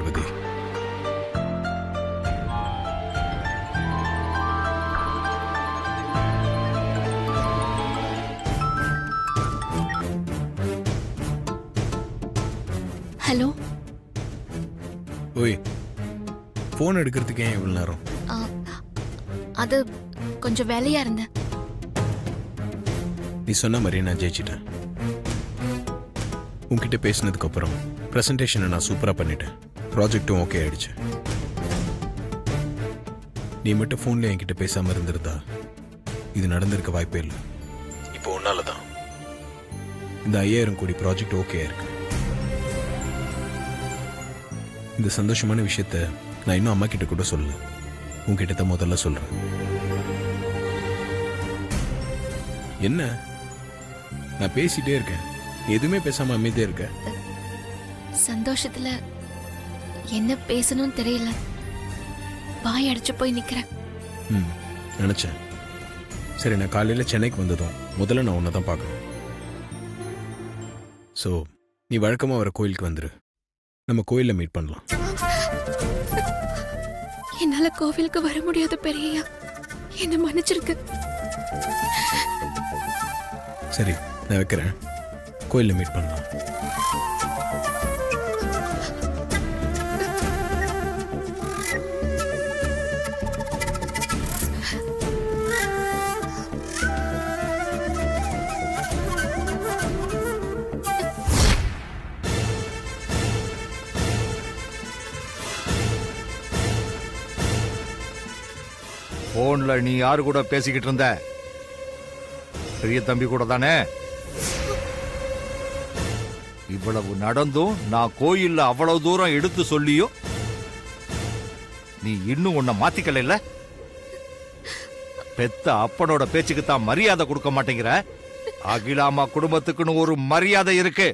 Revathi. Hello. ஓய், phone எடுக்கிறதுக்கு ஏன் இவ்வளவு நேரம்? அது கொஞ்சம் வேலையா இருந்தேன். நீ சொன்ன மாதிரி நான் ஜெயிச்சிட்டேன். உன்கிட்ட பேசினதுக்கு அப்புறம் ப்ரெசன்டேஷனை நான் சூப்பராக பண்ணிட்டேன். ப்ராஜெக்டும் ஓகே ஆயிடுச்சு. நீ மட்டும் ஃபோனில் என்கிட்ட பேசாமல் இருந்திருந்தா இது நடந்திருக்க வாய்ப்பே இல்லை. இப்போ உன்னால தான் இந்த 5000 கோடி ப்ராஜெக்ட் ஓகே ஆயிருக்கு. இந்த சந்தோஷமான விஷயத்த நான் இன்னும் அம்மா கிட்ட கூட சொல்லல. உன்கிட்ட தான் முதல்ல சொல்றேன். என்ன நான் பேசிட்டே இருக்கேன், எதுவுமே பேசாம அமைதியே இருக்க? சந்தோஷத்துல என்ன பேசணும்னு தெரியல, வாய் அடிச்சு போய் நிக்கிறேன். நினைச்சேன். சரி, நான் காலையில சென்னைக்கு வந்ததும் முதல்ல நான் உன்னை தான் பார்க்கணும். ஸோ நீ வழக்கமா வர கோயிலுக்கு வந்துரு, நம்ம கோயில்ல மீட் பண்ணலாம். என்னால கோவிலுக்கு வர முடியாத பெரியயா, என்ன மன்னிச்சிருக்கு. சரி, நான் வைக்கிறேன். கோயில்ல மீட் பண்ணலாம். போன்ல நீ யாரு கூட பேசிக்கிட்டு இருந்த? பெரிய தம்பி கூட தானே? இவ்வளவு நடந்தும் நான் கோயில்ல அவ்வளவு தூரம் எடுத்து சொல்லியும் நீ இன்னும் உன்னை மாத்திக்கல. பெத்த அப்பனோட பேச்சுக்கு தான் மரியாதை கொடுக்க மாட்டேங்கிற. அகிலாமா குடும்பத்துக்குன்னு ஒரு மரியாதை இருக்கு.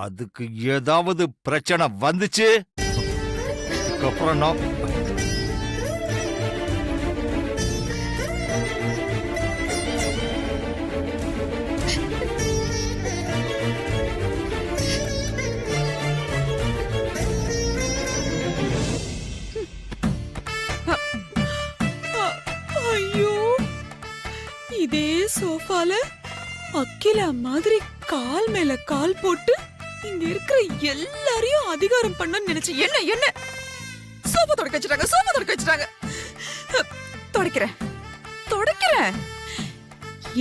அதுக்கு ஏதாவது பிரச்சனை வந்துச்சு அப்புறம் நான் இதே சோஃபால அக்கிலா மாதிரி கால் மேல கால் போட்டு இங்க இருக்கிற எல்லாரையும் அதிகாரம் பண்ண நினைச்சு என்ன என்ன சோஃபா தொடக்க வச்சுட்டாங்க. தொடக்கிறேன்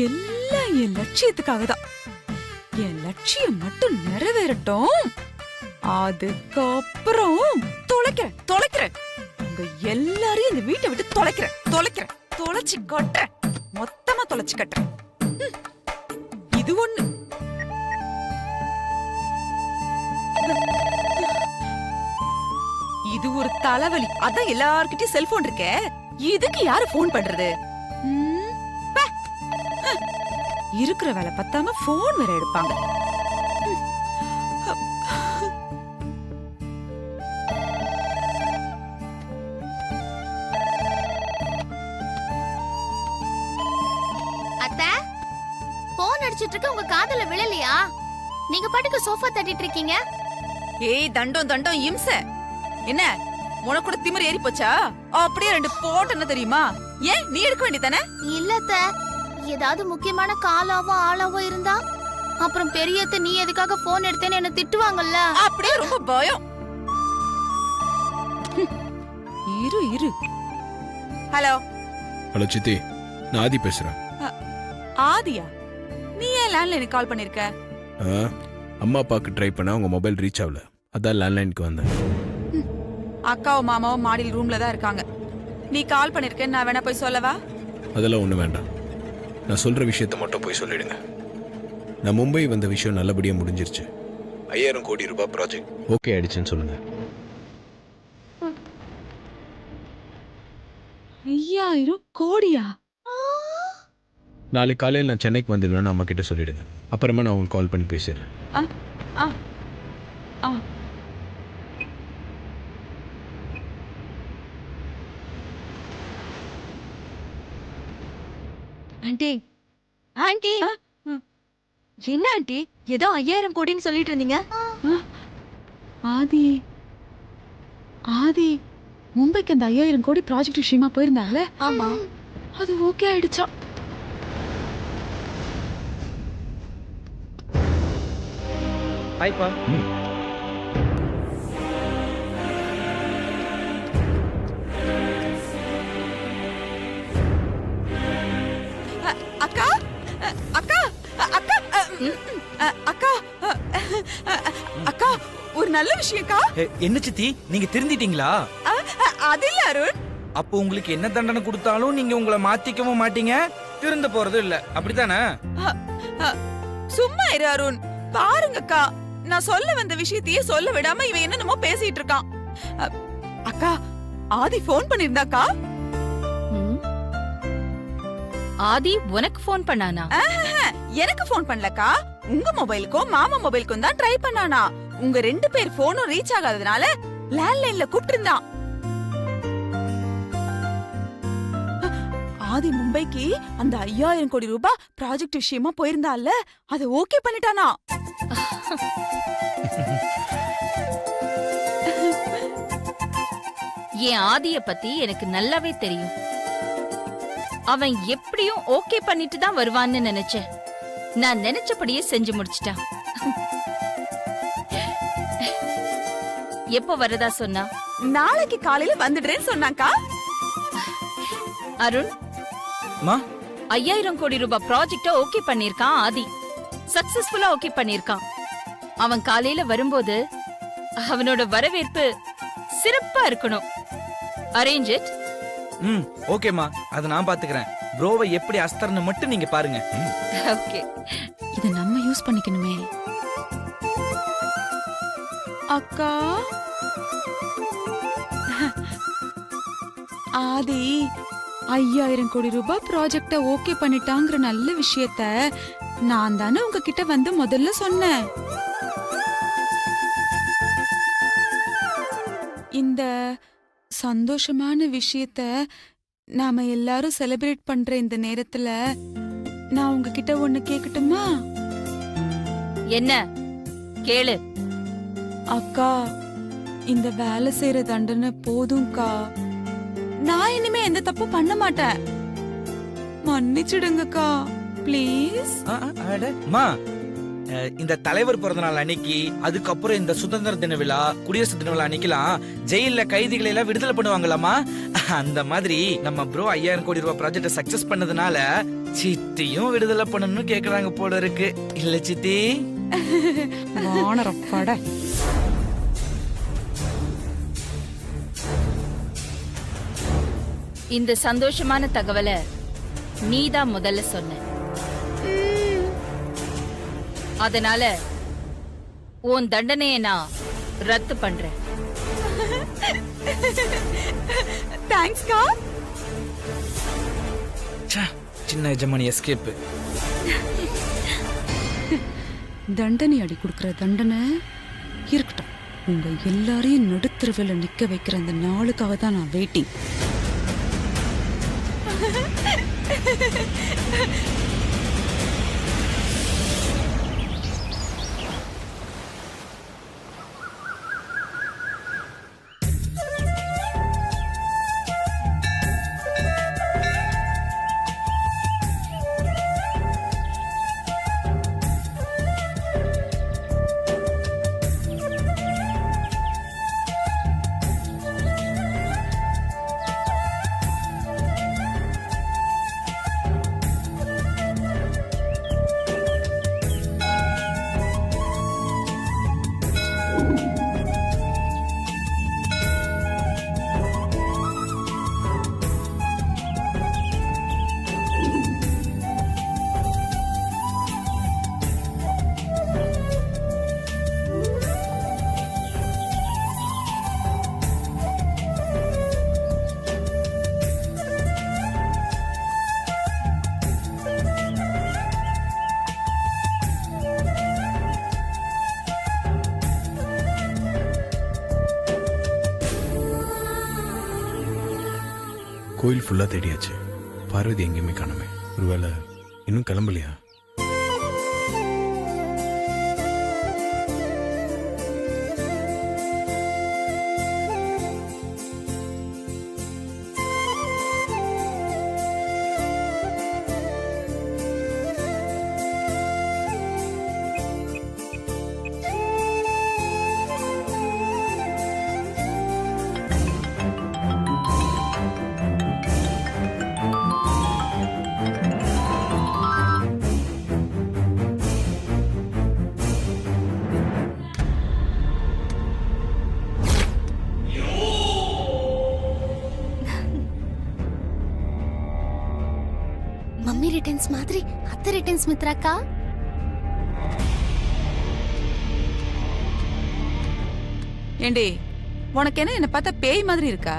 எல்லாம் என் லட்சியத்துக்காக தான். என் லட்சியம் மட்டும் நிறைவேறட்டும், அதுக்கப்புறம் தொலைக்கிறேன். உங்க எல்லாரையும் இந்த வீட்டை விட்டு தொலைக்கிறேன். தொலைச்சு கட்டுறேன், மொத்தமா தொலைச்சு கட்டுறேன். இது ஒண்ணு. இது ஒரு தலைவலி. அதான் எல்லார்கிட்டயும் செல்போன் இருக்கே, இதுக்கு யாரு போன் பண்றது? இருக்கிற வேலை பத்தாம போன் வேற எடுப்பாங்க. உங்க காதல விழலையா? நீங்க பாட்டுக்கு சோஃபா தட்டிட்டு இருக்கீங்க. ஏய் தண்டம் இம்ச. என்ன உனக்கு கூட திமிரு ஏறி போச்சா? அப்படியே 2 போட்டன தெரியுமா? ஏன் நீ எடுக்க வேண்டியதானே? இல்லத்த, ஏதாவது முக்கியமான காலாவோ ஆளாவோ இருந்தா அப்புறம் பெரியத்த நீ எதுக்காக போன் எடுத்தேன்னு என்ன திட்டுவாங்கல்ல. அப்படியே ரொம்ப பயம். இரு. ஹலோ சித்தி, நான் ஆதி பேசுறேன். ஆதியா? நீ ஏன் லேண்ட்லைனுக்கு கால் பண்ணிருக்க? அம்மா அப்பாவுக்கு ட்ரை பண்ண உங்க மொபைல் ரீச் ஆகல, அதான் லேண்ட்லைனுக்கு வந்தேன். அக்காவும் மாமாவும் மாடியில் ரூம்ல தான் இருக்காங்க. நீ கால் பண்ணிருக்க, நான் வேணா போய் சொல்லவா? அதெல்லாம் ஒண்ணு வேண்டாம். நான் சொல்ற விஷயத்த மட்டும் போய் சொல்லிடுங்க. நான் மும்பை வந்த விஷயம் நல்லபடியா முடிஞ்சிருச்சு. 5000 கோடி ரூபாய் ப்ராஜெக்ட் ஓகே ஆயிடுச்சுன்னு சொல்லுங்க. 5000 கோடியா? நாளைக்கு காலையில் நான் சென்னைக்கு வந்துடுவேன், அம்மா கிட்ட சொல்லிடுங்க. அப்புறமா நான் உங்களுக்கு கால் பண்ணி பேசுறேன். ஆண்டி ஆண்டி என்ன ஆண்டி ஏதோ 5000 கோடின்னு சொல்லிட்டு இருந்தீங்க? ஆதி ஆதி மும்பைக்கு அந்த 5000 கோடி ப்ராஜெக்ட் விஷயமா போயிருந்தாங்களே, ஆமா. அது ஓகே ஆயிடுச்சா? ஹாய்ப்பா. அக்கா அக்கா அக்கா அக்கா அக்கா ஒரு நல்ல விஷயம்க்கா. என்ன சித்தி, நீங்க திருந்திட்டீங்களா? அது இல்ல அருண். அப்போ உங்களுக்கு என்ன தண்டனை கொடுத்தாலும் நீங்க உங்களை மாத்திக்கவும் மாட்டீங்க, திருந்த போறதும் இல்ல, அப்படித்தானே? சும்மா இரு அருண். பாருங்கக்கா, நான் சொல்ல வந்த விஷயத்தையே சொல்ல விடாம இவன் என்னென்னமோ பேசிட்டு இருக்கான். அக்கா, ஆதி ஃபோன் பண்ணிருந்தாக்கா. ஆதி உனக்கு ஃபோன் பண்ணானா? எனக்கு ஃபோன் பண்ணலக்கா, உங்க மொபைலுக்கும் மாமா மொபைலுக்கும் தான் ட்ரை பண்ணானா. உங்க 2 பேர் போனும் ரீச் ஆகாதனால லேண்ட்லைன்ல கூப்பிட்டிருந்தான். ஆதி மும்பைக்கு அந்த 5000 கோடி ரூபாய் ப்ராஜெக்ட் விஷயமா போயிருந்தால, அதை ஓகே பண்ணிட்டானா. என் ஆதிய பத்தி எனக்கு நல்லாவே தெரியும். அவன் எப்படியும் ஓகே பண்ணிட்டு தான் வருவான்னு நினைச்சேன். நான் நினைச்சபடியே செஞ்சு முடிச்சிட்டான். எப்ப வரதா சொன்னா? நாளைக்கு காலையில வந்துடுறேன்னு சொன்னாக்கா. அருண், மா, 5000 கோடி ரூபாய் ப்ராஜெக்ட ஓகே பண்ணிருக்கான் ஆதி. சக்சஸ்ஃபுல்லா ஓகே பண்ணிருக்கான். அவன் காலையில வரும்போது அவனோட வரவேற்பு சிறப்பா இருக்கணும். Arrange it. ஓகேமா, அதை நான் பாத்துக்கிறேன். ப்ரோவை எப்படி அஸ்தர்னு மட்டும் நீங்க பாருங்க. ஓகே. இத நம்ம யூஸ் பண்ணிக்கணுமே. அக்கா, ஆதி 5000 கோடி ரூபாய் ப்ராஜெக்ட ஓகே பண்ணிட்டாங்கிற நல்ல விஷயத்த நான் தானே உங்ககிட்ட வந்து முதல்ல சொன்னேன். இந்த சந்தோஷமான விஷயத்த நாம எல்லாரும் செலிப்ரேட் பண்ற இந்த நேரத்துல நான் உங்ககிட்ட ஒண்ணு கேக்கட்டுமா? என்ன கேளு. அக்கா, இந்த வேலை செய்யற தண்டனை போதும்க்கா. நான் இனிமே எந்த தப்பும் பண்ண மாட்டேன். மன்னிச்சிடுங்கக்கா, ப்ளீஸ். மா, இந்த தலைவர் பிறந்த நாள் அன்னைக்கு, அதுக்கப்புறம் இந்த சுதந்திர தின விழா, குடியரசு தின விழா அன்னைக்கெல்லாம் ஜெயில கைதிகளை எல்லாம் விடுதலை பண்ணுவாங்களாமா. அந்த மாதிரி நம்ம ப்ரோ 5000 கோடி ரூபாய் ப்ராஜெக்ட சக்சஸ் பண்ணதுனால சித்தியும் விடுதலை பண்ணணும்னு கேக்குறாங்க போல இருக்கு. இல்ல சித்தி? வானரப்பட. இந்த சந்தோஷமான தகவலை நீதான் முதல்ல சொன்ன. அதனால உன் தண்டனையை நான் ரத்து பண்றேன். தேங்க்ஸ்க்கா. சின்ன எஜமானி எஸ்கேப். தண்டனை அடி கொடுக்கிற தண்டனை இருக்கட்டும். உங்க எல்லாரையும் நடுத்தருவில் நிக்க வைக்கிற அந்த நாளுக்காக தான் நான் வெயிட்டிங். கோயில் ஃபுல்லா தேடியாச்சு. பார்வதி எங்கேயுமே காணுமே. ஒருவேளை இன்னும் கிளம்பலையா? மம்மி ரிட்டர்ன்ஸ் மாதிரி அத்தை ரிட்டர்ன்ஸ் மித்ராக்கா. ஏண்டி உனக்கு என்ன பார்த்தா பேய் மாதிரி இருக்கா?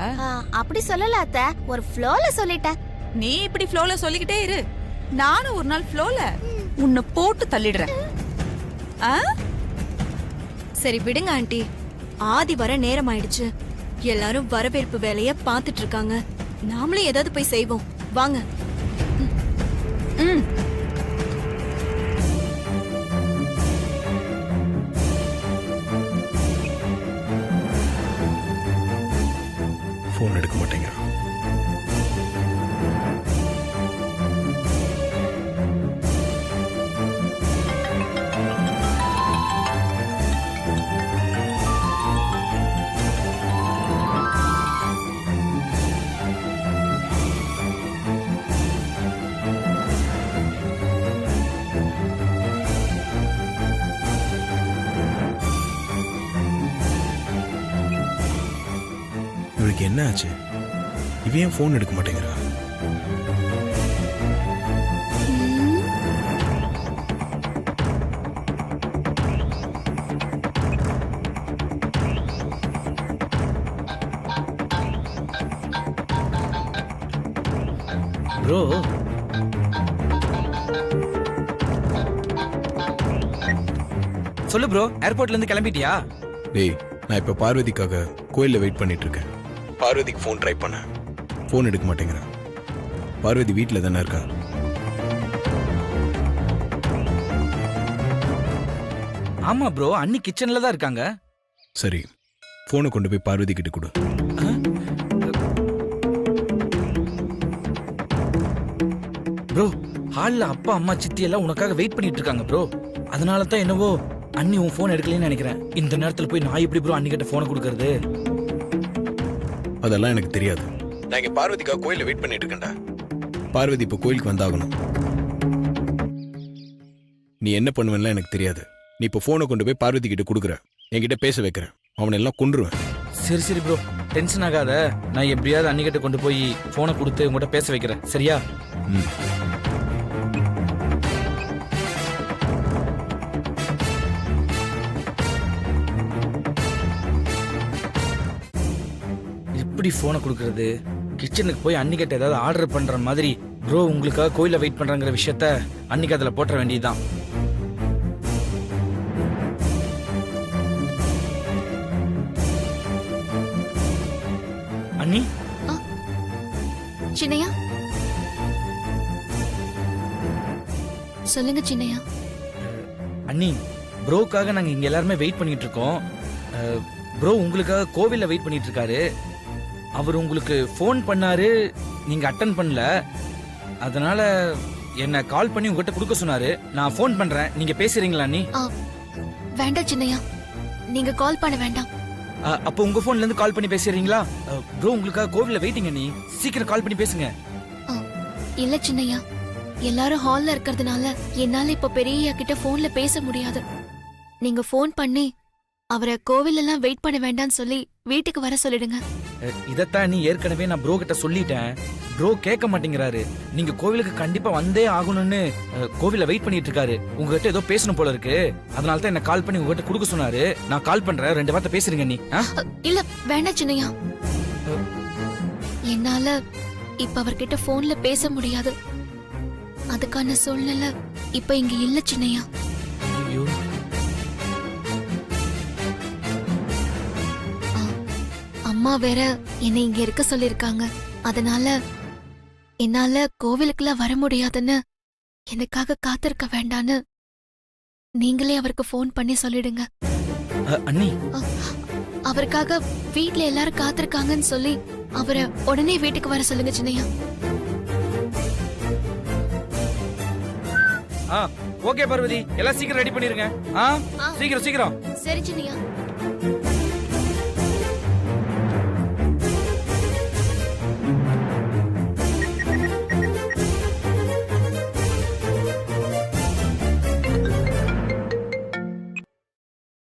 அப்படி சொல்லல அத்தை, ஒரு ஃப்ளோல சொல்லிட்டேன். நீ இப்படி ஃப்ளோல சொல்லிக்கிட்டே இரு, நானும் ஒரு நாள் ஃப்ளோல உன்னை போட்டு தள்ளிடுறேன். ஆ? சரி விடுங்க ஆண்டி, ஆதி வர நேரம் ஆயிடுச்சு. எல்லாரும் வரவேற்பு வேலைய பாத்துட்டு இருக்காங்க. நாமளும் ஏதாவது போய் செய்வோம் வாங்க. ம். ஃபோன் எடுக்க மாட்டேங்கிறான். இவளுக்கு என்ன ஆச்சு? இவன் ஏன் ஃபோன் எடுக்க மாட்டேங்கிறா? ப்ரோ சொல்லு ப்ரோ, ஏர்போர்ட்ல இருந்து கிளம்பிட்டியா? டேய், நான் இப்ப பார்வதிக்காக கோயில்ல வெயிட் பண்ணிட்டு இருக்கேன். பார்வதிக்கு ஃபோன் ட்ரை பண்ண, ஃபோன் எடுக்க மாட்டேங்கிறான். பார்வதி வீட்டில் தானே இருக்கா? ஆமா ப்ரோ, அண்ணி கிச்சன்ல தான் இருக்காங்க. சரி, ஃபோனை கொண்டு போய் பார்வதி கிட்ட கொடு. ப்ரோ ஹால்ல அப்பா அம்மா சித்தி எல்லாம் உனக்காக வெயிட் பண்ணிட்டு இருக்காங்க ப்ரோ. அதனால தான் என்னவோ அண்ணி உன் ஃபோன் எடுக்கலன்னு நினைக்கிறேன். இந்த நேரத்துல போய் நான் எப்படி ப்ரோ அண்ணி கிட்ட ஃபோனை கொடுக்கறது? அதெல்லாம் எனக்கு தெரியாது. நான் இங்க பார்வதிக்காக கோயில்ல வெயிட் பண்ணிட்டு இருக்கேன்டா. பார்வதி இப்போ கோயிலுக்கு வந்தாகணும். நீ என்ன பண்ணுவேன்லாம் எனக்கு தெரியாது. நீ இப்போ ஃபோனை கொண்டு போய் பார்வதி கிட்ட கொடுக்குற, என்கிட்ட பேச வைக்கிறேன், அவனை எல்லாம் கொன்றுவேன். சரி சரி ப்ரோ, டென்ஷன் ஆகாத. நான் எப்படியாவது அண்ணி கிட்ட கொண்டு போய் ஃபோனை கொடுத்து உங்ககிட்ட பேச வைக்கிறேன், சரியா? ம். எப்படி ஃபோனை கொடுக்கறது? கிச்சனுக்கு போய் அண்ணி கிட்ட ஏதாவது ஆர்டர் பண்ற மாதிரி ப்ரோ உங்களுக்காக கோயில வெயிட் பண்றாங்கிற விஷயத்த அன்னிக்கு அதுல போட்டுற வேண்டியதுதான். அண்ணி சின்னையா சொல்லுங்க சின்னையா. அண்ணி, ப்ரோக்காக நாங்க இங்க எல்லாருமே வெயிட் பண்ணிட்டு இருக்கோம். ப்ரோ உங்களுக்காக கோவில்ல வெயிட் பண்ணிட்டு இருக்காரு. அவர் உங்களுக்கு ஃபோன் பண்ணாரு, நீங்க அட்டன் பண்ணல. அதனால என்ன கால் பண்ணி உங்ககிட்ட கொடுக்க சொன்னாரு. நான் ஃபோன் பண்றேன், நீங்க பேசுறீங்களா அண்ணி? வேண்டாம் சின்னையா, நீங்க கால் பண்ண வேண்டாம். அப்போ உங்க போன்ல இருந்து கால் பண்ணி பேசுறீங்களா? ப்ரோ உங்களுக்காக கோவில்ல வெயிட்டிங் அண்ணி, சீக்கிரம் கால் பண்ணி பேசுங்க. இல்ல சின்னையா, எல்லாரும் ஹால்ல இருக்கிறதுனால என்னால இப்ப பெரியய்யா கிட்ட போன்ல பேச முடியாது. நீங்க ஃபோன் பண்ணி அவரை கோவில் எல்லாம் வெயிட் பண்ண வேண்டாம்னு சொல்லி வீட்டுக்கு வர சொல்லிடுங்க. இதத்தான் நீ ஏற்கனவே நான் ப்ரோ கிட்ட சொல்லிட்டேன். ப்ரோ கேட்க மாட்டேங்கிறாரு. நீங்க கோவிலுக்கு கண்டிப்பா வந்தே ஆகணும்னு கோவில வெயிட் பண்ணிட்டு இருக்காரு. உங்ககிட்ட ஏதோ பேசணும் போல இருக்கு. அதனால தான் என்ன கால் பண்ணி உங்ககிட்ட கொடுக்க சொன்னாரு. நான் கால் பண்றேன், 2 வார்த்தை பேசுறீங்க நீ. இல்ல வேண்டாம் சின்னையா, என்னால இப்ப அவர்கிட்ட போன்ல பேச முடியாது. அதுக்கான சூழ்நிலை இப்ப இங்க இல்ல சின்னையா. ஐயோ, அம்மா வேற என்னை இங்க இருக்க சொல்லிருக்காங்க. அதனால என்னால கோவிலுக்குலாம் வர முடியாதுன்னு, எனக்காக காத்திருக்க வேண்டான்னு நீங்களே அவருக்கு ஃபோன் பண்ணி சொல்லிடுங்க. அண்ணி, அவருக்காக வீட்ல எல்லாரும் காத்திருக்காங்கன்னு சொல்லி அவரை உடனே வீட்டுக்கு வர சொல்லுங்க சின்னையா. ஓகே பார்வதி, எல்லாம் சீக்கிரம் ரெடி பண்ணிருங்க. சீக்கிரம் சீக்கிரம். சரி சின்னையா.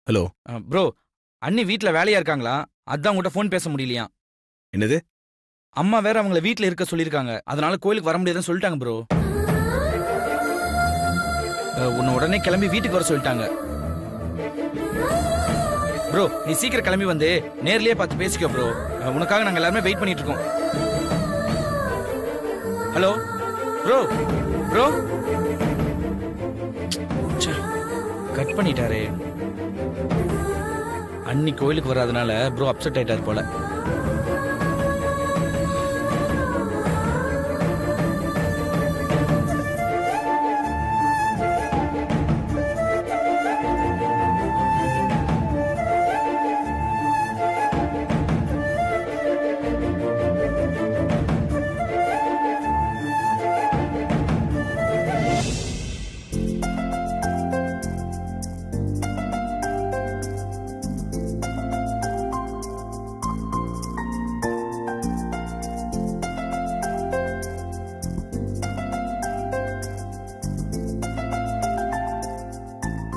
ஹலோ ப்ரோ, அண்ணி வீட்ல வேலையா இருக்காங்களா? அதான் உங்ககிட்ட ஃபோன் பேச முடியலையா? என்னது? அம்மா வேற அவங்கள வீட்ல இருக்க சொல்லிருக்காங்க. அதனால கோயிலுக்கு வர முடியாதுன்னு சொல்லிட்டாங்க ப்ரோ. உன்னை உடனே கிளம்பி வீட்டுக்கு வர சொல்லிட்டாங்க. ப்ரோ நீ சீக்கிரம் கிளம்பி வந்து நேர்லயே பார்த்து பேசிக்கோ ப்ரோ. உனக்காக நாங்க எல்லாருமே வெயிட் பண்ணிட்டு இருக்கோம். ஹலோ ப்ரோ ப்ரோ கட் பண்ணிட்டாரே. அன்னி கோயிலுக்கு வராதனால ப்ரோ அப்செட் ஆயிட்டார் போல.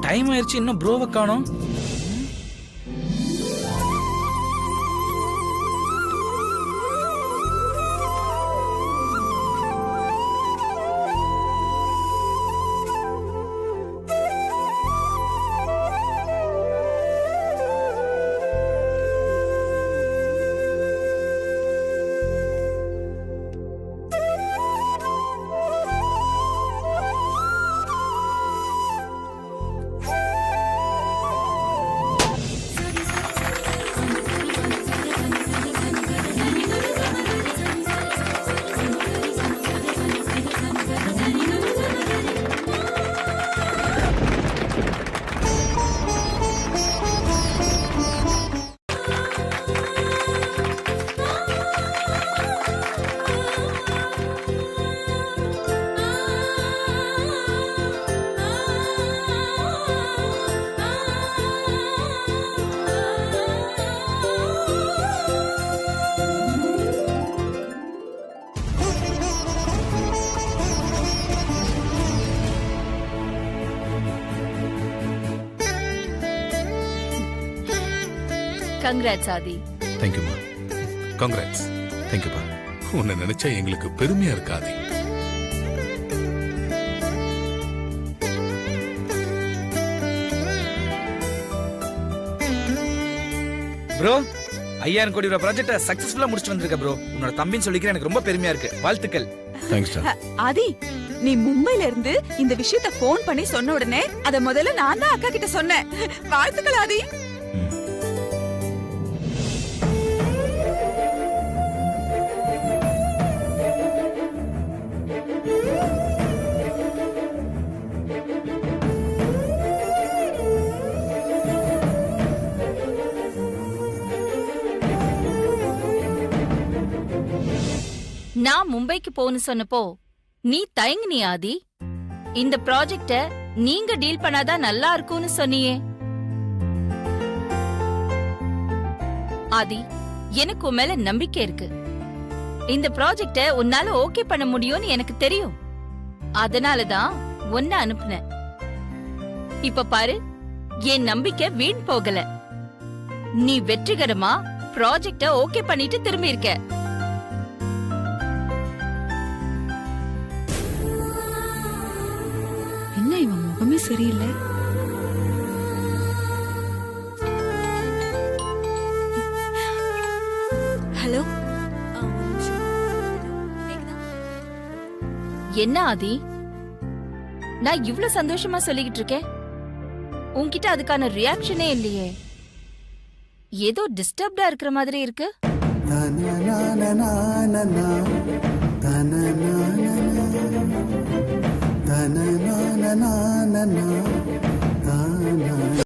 டைம் ஆயிடுச்சு, இன்னும் ப்ரோவை காணோம். கங்க்ராட்ஸ் ஆதி. தேங்க்யூமா. காங்கிராட்ஸ். தேங்க்யூப்பா. உன்னை நினைச்சா எங்களுக்கு பெருமையா இருக்காது. ப்ரோ 5000 கோடி ரூபாய் ப்ராஜெக்ட சக்சஸ்ஃபுல்லா முடிச்சு வந்திருக்க ப்ரோ. உன்னோட தம்பின்னு சொல்லிக்கிறேன், எனக்கு ரொம்ப பெருமையா இருக்கு. வாழ்த்துக்கள். தேங்க்ஸ் டா. ஆதி, நீ மும்பைல இருந்து இந்த விஷயத்த போன் பண்ணி சொன்ன உடனே அத முதல்ல நான் தான் அக்கா கிட்ட சொன்னேன். வாழ்த்துக்கள் ஆதி. நான் மும்பைக்கு போன்னு சொன்னப்போ நீ தயங்குனி ஆதி. இந்த ப்ராஜெக்ட நீங்க டீல் பண்ணாதான் நல்லா இருக்கும்னு சொன்னியே. ஆதி, எனக்கு உன் மேல நம்பிக்கை இருக்கு. இந்த ப்ராஜெக்ட உன்னால ஓகே பண்ண முடியும்னு எனக்கு தெரியும். அதனாலதான் உன்னை அனுப்புனேன். இப்ப பாரு, என் நம்பிக்கை வீண் போகல. நீ வெற்றிகரமா ப்ராஜெக்ட ஓகே பண்ணிட்டு திரும்பி இருக்க. என்ன இவன் முகமே சரியில்லை. ஹலோ என்ன ஆதி, நான் இவ்ளோ சந்தோஷமா சொல்லிக்கிட்டு இருக்கேன், உன்கிட்ட அதுக்கான ரியாக்ஷனே இல்லையே. ஏதோ டிஸ்டர்ப்டா இருக்கிற மாதிரி இருக்கு. na na na na na